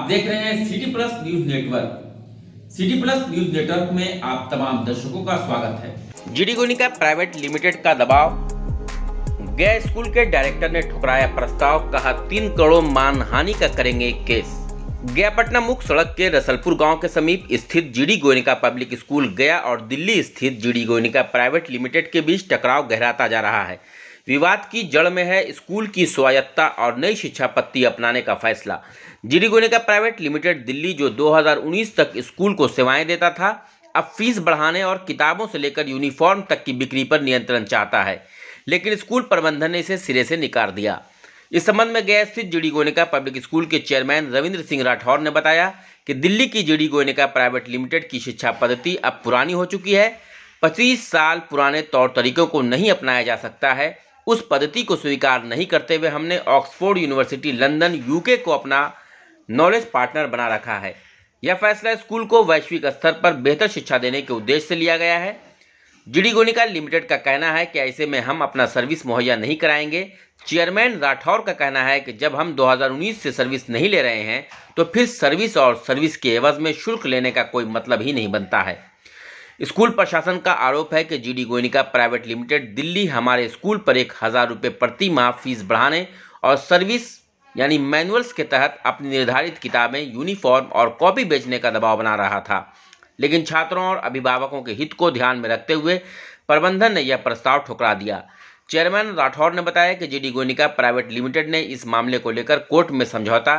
देख रहे हैं city plus news network. City plus news network में आप तमाम दर्शकों का स्वागत है। जीडी गोयनका प्राइवेट लिमिटेड का दबाव, गया स्कूल के डायरेक्टर ने ठुकराया प्रस्ताव, कहा 3 करोड़ मानहानि का करेंगे केस। गया पटना मुख्य सड़क के रसलपुर गांव के समीप स्थित जीडी गोयनका पब्लिक स्कूल गया और दिल्ली स्थित जीडी गोयनका प्राइवेट लिमिटेड के बीच टकराव गहराता जा रहा है। विवाद की जड़ में है स्कूल की स्वायत्तता और नई शिक्षा पद्धति अपनाने का फैसला। GD Goenka private limited Delhi, जो 2019 तक स्कूल को सेवाएं देता था, अब फीस बढ़ाने और किताबों से लेकर यूनिफॉर्म तक की बिक्री पर नियंत्रण चाहता है, लेकिन स्कूल प्रबंधन ने इसे सिरे से निकाल दिया। इस संबंध में गया स्थित जीडी गोयनका पब्लिक स्कूल के चेयरमैन रविंद्र सिंह राठौर ने बताया कि दिल्ली की जीडी गोयनका प्राइवेट लिमिटेड की शिक्षा पद्धति अब पुरानी हो चुकी है। 25 साल पुराने तौर तरीकों को नहीं अपनाया जा सकता है। उस पद्धति को स्वीकार नहीं करते हुए हमने ऑक्सफोर्ड यूनिवर्सिटी लंदन यूके को अपना नॉलेज पार्टनर बना रखा है। यह फैसला स्कूल को वैश्विक स्तर पर बेहतर शिक्षा देने के उद्देश्य से लिया गया है। जीडी गोयनका लिमिटेड का कहना है कि ऐसे में हम अपना सर्विस मुहैया नहीं कराएंगे। चेयरमैन राठौर का कहना है कि जब हम 2019 से सर्विस नहीं ले रहे हैं तो फिर सर्विस और सर्विस के एवज में शुल्क लेने का कोई मतलब ही नहीं बनता है। स्कूल प्रशासन का आरोप है कि GD Goenka private limited Delhi हमारे स्कूल पर 1000 रुपये प्रति माह फीस बढ़ाने और सर्विस यानी मैनुअल्स के तहत अपनी निर्धारित किताबें, यूनिफॉर्म और कॉपी बेचने का दबाव बना रहा था। लेकिन छात्रों और अभिभावकों के हित को ध्यान में रखते हुए प्रबंधन ने यह प्रस्ताव ठुकरा दिया। चेयरमैन राठौर ने बताया कि जीडी गोयनका प्राइवेट लिमिटेड ने इस मामले को लेकर कोर्ट में समझौता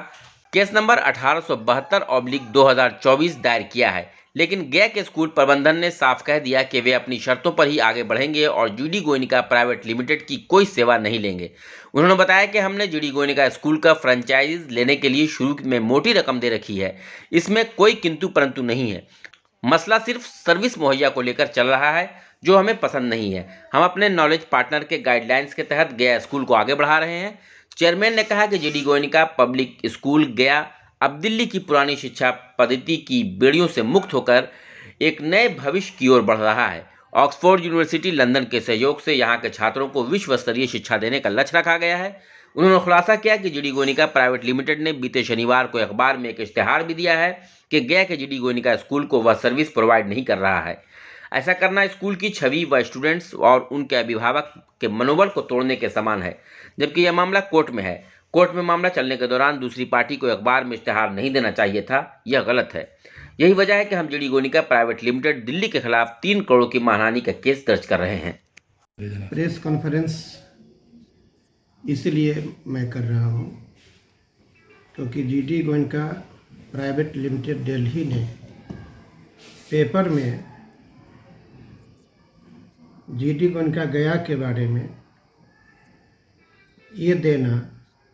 केस नंबर 1872/2024 दायर किया है, लेकिन गया के स्कूल प्रबंधन ने साफ कह दिया कि वे अपनी शर्तों पर ही आगे बढ़ेंगे और जीडी गोयनका प्राइवेट लिमिटेड की कोई सेवा नहीं लेंगे। उन्होंने बताया कि हमने जीडी गोयनका स्कूल का फ्रेंचाइज लेने के लिए शुरू में मोटी रकम दे रखी है। इसमें कोई किंतु परंतु नहीं है। मसला सिर्फ सर्विस मुहैया को लेकर चल रहा है, जो हमें पसंद नहीं है। हम अपने नॉलेज पार्टनर के गाइडलाइंस के तहत गया स्कूल को आगे बढ़ा रहे हैं। चेयरमैन ने कहा कि जीडी गोयनका पब्लिक स्कूल गया अब दिल्ली की पुरानी शिक्षा पद्धति की बेड़ियों से मुक्त होकर एक नए भविष्य की ओर बढ़ रहा है। ऑक्सफोर्ड यूनिवर्सिटी लंदन के सहयोग से यहाँ के छात्रों को विश्व स्तरीय शिक्षा देने का लक्ष्य रखा गया है। उन्होंने खुलासा किया कि जीडी गोयनका प्राइवेट लिमिटेड ने बीते शनिवार को अखबार में एक इश्तेहार भी दिया है कि गया के जीडी गोयनका स्कूल को वह सर्विस प्रोवाइड नहीं कर रहा है। ऐसा करना स्कूल की छवि व स्टूडेंट्स और उनके अभिभावक के मनोबल को तोड़ने के समान है, जबकि यह मामला कोर्ट में है। कोर्ट में मामला चलने के दौरान दूसरी पार्टी को अखबार में इश्तेहार नहीं देना चाहिए था। यह गलत है। यही वजह है कि हम GD Goenka private limited Delhi के खिलाफ 3 करोड़ की मानहानि का केस दर्ज कर रहे हैं। प्रेस कॉन्फ्रेंस इसलिए मैं कर रहा हूँ क्योंकि GD Goenka private limited Delhi ने पेपर में जीडी गोयनका गया के बारे में ये देना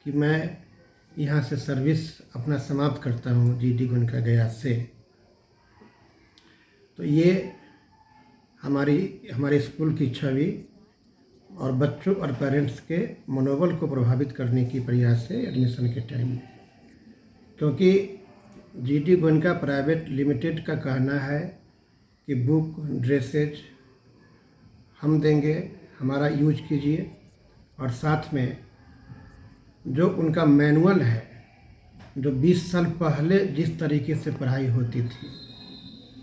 कि मैं यहाँ से सर्विस अपना समाप्त करता हूँ जीडी गोयनका गया से, तो ये हमारे स्कूल की छवि और बच्चों और पेरेंट्स के मनोबल को प्रभावित करने की प्रयास है एडमिशन के टाइम में। क्योंकि जीडी गोयनका प्राइवेट लिमिटेड का कहना है कि बुक, ड्रेसेज हम देंगे, हमारा यूज कीजिए, और साथ में जो उनका मैनुअल है, जो 20 साल पहले जिस तरीके से पढ़ाई होती थी,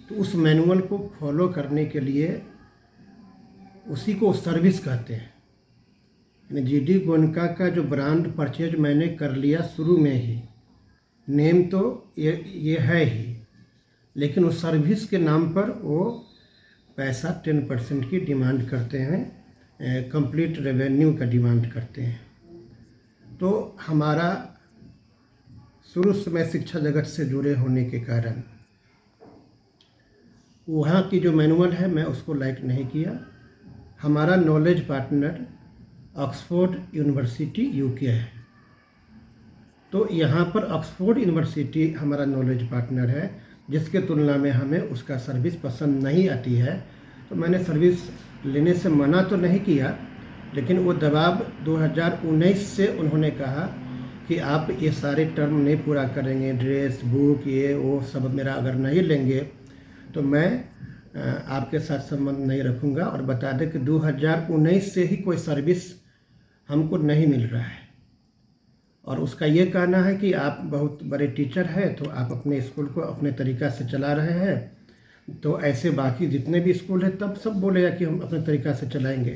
तो उस मैनुअल को फॉलो करने के लिए उसी को सर्विस कहते हैं। यानी जीडी गोयनका का जो ब्रांड परचेज मैंने कर लिया शुरू में ही, नेम तो ये है ही, लेकिन उस सर्विस के नाम पर वो पैसा 10% की डिमांड करते हैं, कंप्लीट रेवेन्यू का डिमांड करते हैं। तो हमारा शुरू से मैं शिक्षा जगत से जुड़े होने के कारण वहाँ की जो मैनुअल है मैं उसको लाइक नहीं किया। हमारा knowledge partner Oxford university UK है, तो यहाँ पर ऑक्सफोर्ड यूनिवर्सिटी हमारा नॉलेज पार्टनर है, जिसके तुलना में हमें उसका सर्विस पसंद नहीं आती है। तो मैंने सर्विस लेने से मना तो नहीं किया, लेकिन वो दबाव 2019 से उन्होंने कहा कि आप ये सारे टर्म नहीं पूरा करेंगे, ड्रेस, बुक, ये वो सब मेरा अगर नहीं लेंगे तो मैं आपके साथ संबंध नहीं रखूँगा। और बता दें कि 2019 से ही कोई सर्विस हमको नहीं मिल रहा है। और उसका ये कहना है कि आप बहुत बड़े टीचर हैं तो आप अपने स्कूल को अपने तरीक़ा से चला रहे हैं, तो ऐसे बाकी जितने भी स्कूल हैं तब सब बोलेगा कि हम अपने तरीक़ा से चलाएंगे।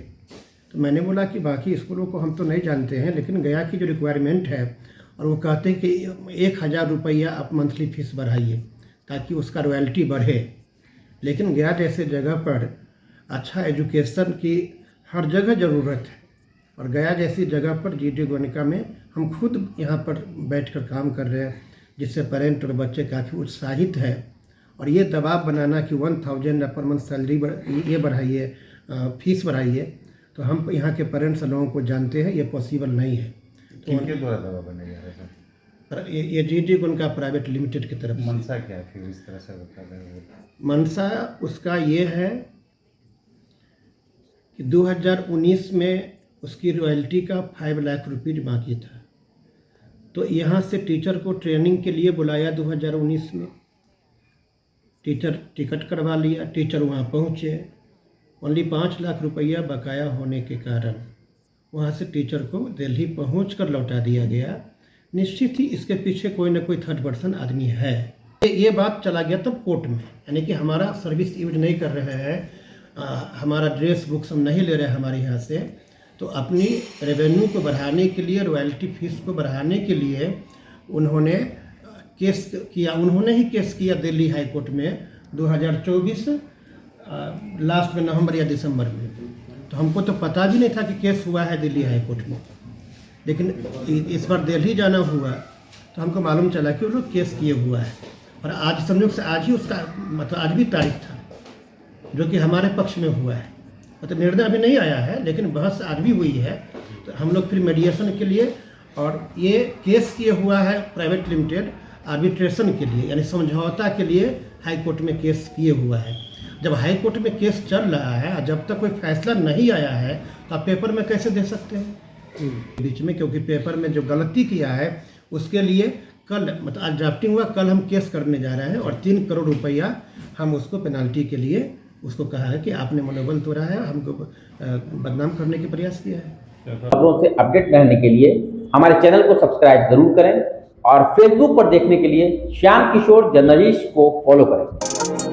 तो मैंने बोला कि बाकी स्कूलों को हम तो नहीं जानते हैं, लेकिन गया की जो रिक्वायरमेंट है और वो कहते हैं कि 1000 रुपया आप मंथली फ़ीस बढ़ाइए ताकि उसका रॉयल्टी बढ़े। लेकिन गया जैसे जगह पर अच्छा एजुकेशन की हर जगह ज़रूरत है, और गया जैसी जगह पर GD गोयनका में हम खुद यहाँ पर बैठकर काम कर रहे हैं, जिससे पेरेंट और बच्चे काफ़ी उत्साहित है। और ये दबाव बनाना कि 1000 पर मंथ सैलरी ये बढ़ाइए, फीस बढ़ाइए, तो हम यहाँ के पेरेंट्स लोगों को जानते हैं ये पॉसिबल नहीं है। तो किनके द्वारा दबाव बनाया जा रहा है सर? ये GD गोयनका प्राइवेट लिमिटेड की तरफ से। मनसा क्या है फिर इस तरह से बता रहे हैं? मनसा उसका ये है कि 2019 में उसकी रॉयल्टी का 5 लाख रुपये बाकी था, तो यहाँ से टीचर को ट्रेनिंग के लिए बुलाया 2019 में। टीचर टिकट करवा लिया, टीचर वहाँ पहुँचे, ओनली 5 लाख रुपया बकाया होने के कारण वहाँ से टीचर को दिल्ली पहुँचकर लौटा दिया गया। निश्चित ही इसके पीछे कोई ना कोई थर्ड पर्सन आदमी है। ये बात चला गया तब कोर्ट में, यानी कि हमारा सर्विस यूज नहीं कर रहे हैं, हमारा ड्रेस बुक्स हम नहीं ले रहे हैं हमारे यहाँ से, तो अपनी रेवेन्यू को बढ़ाने के लिए, रॉयल्टी फीस को बढ़ाने के लिए उन्होंने ही केस किया दिल्ली हाई कोर्ट में 2024 लास्ट में नवंबर या दिसंबर में। तो हमको तो पता भी नहीं था कि केस हुआ है दिल्ली हाई कोर्ट में, लेकिन इस बार दिल्ली जाना हुआ तो हमको मालूम चला कि वो लोग केस किए हुआ है। और आज संयोग से आज ही उसका मतलब आज भी तारीख था जो कि हमारे पक्ष में हुआ है। मतलब निर्णय अभी नहीं आया है, लेकिन बहस आज भी हुई है। तो हम लोग फिर मेडिएशन के लिए, और ये केस किए हुआ है प्राइवेट लिमिटेड आर्बिट्रेशन के लिए, यानी समझौता के लिए हाई कोर्ट में केस किए हुआ है। जब हाई कोर्ट में केस चल रहा है और जब तक कोई फैसला नहीं आया है तो आप पेपर में कैसे दे सकते हैं बीच में? क्योंकि पेपर में जो गलती किया है उसके लिए कल मतलब आज ड्राफ्टिंग हुआ, कल हम केस करने जा रहे हैं और 3 करोड़ रुपया हम उसको पेनाल्टी के लिए उसको कहा है कि आपने मनोबल तोड़ा है, हमको बदनाम करने के प्रयास किया है। खबरों से अपडेट रहने के लिए हमारे चैनल को सब्सक्राइब जरूर करें और फेसबुक पर देखने के लिए श्याम किशोर जर्नलिस्ट को फॉलो करें।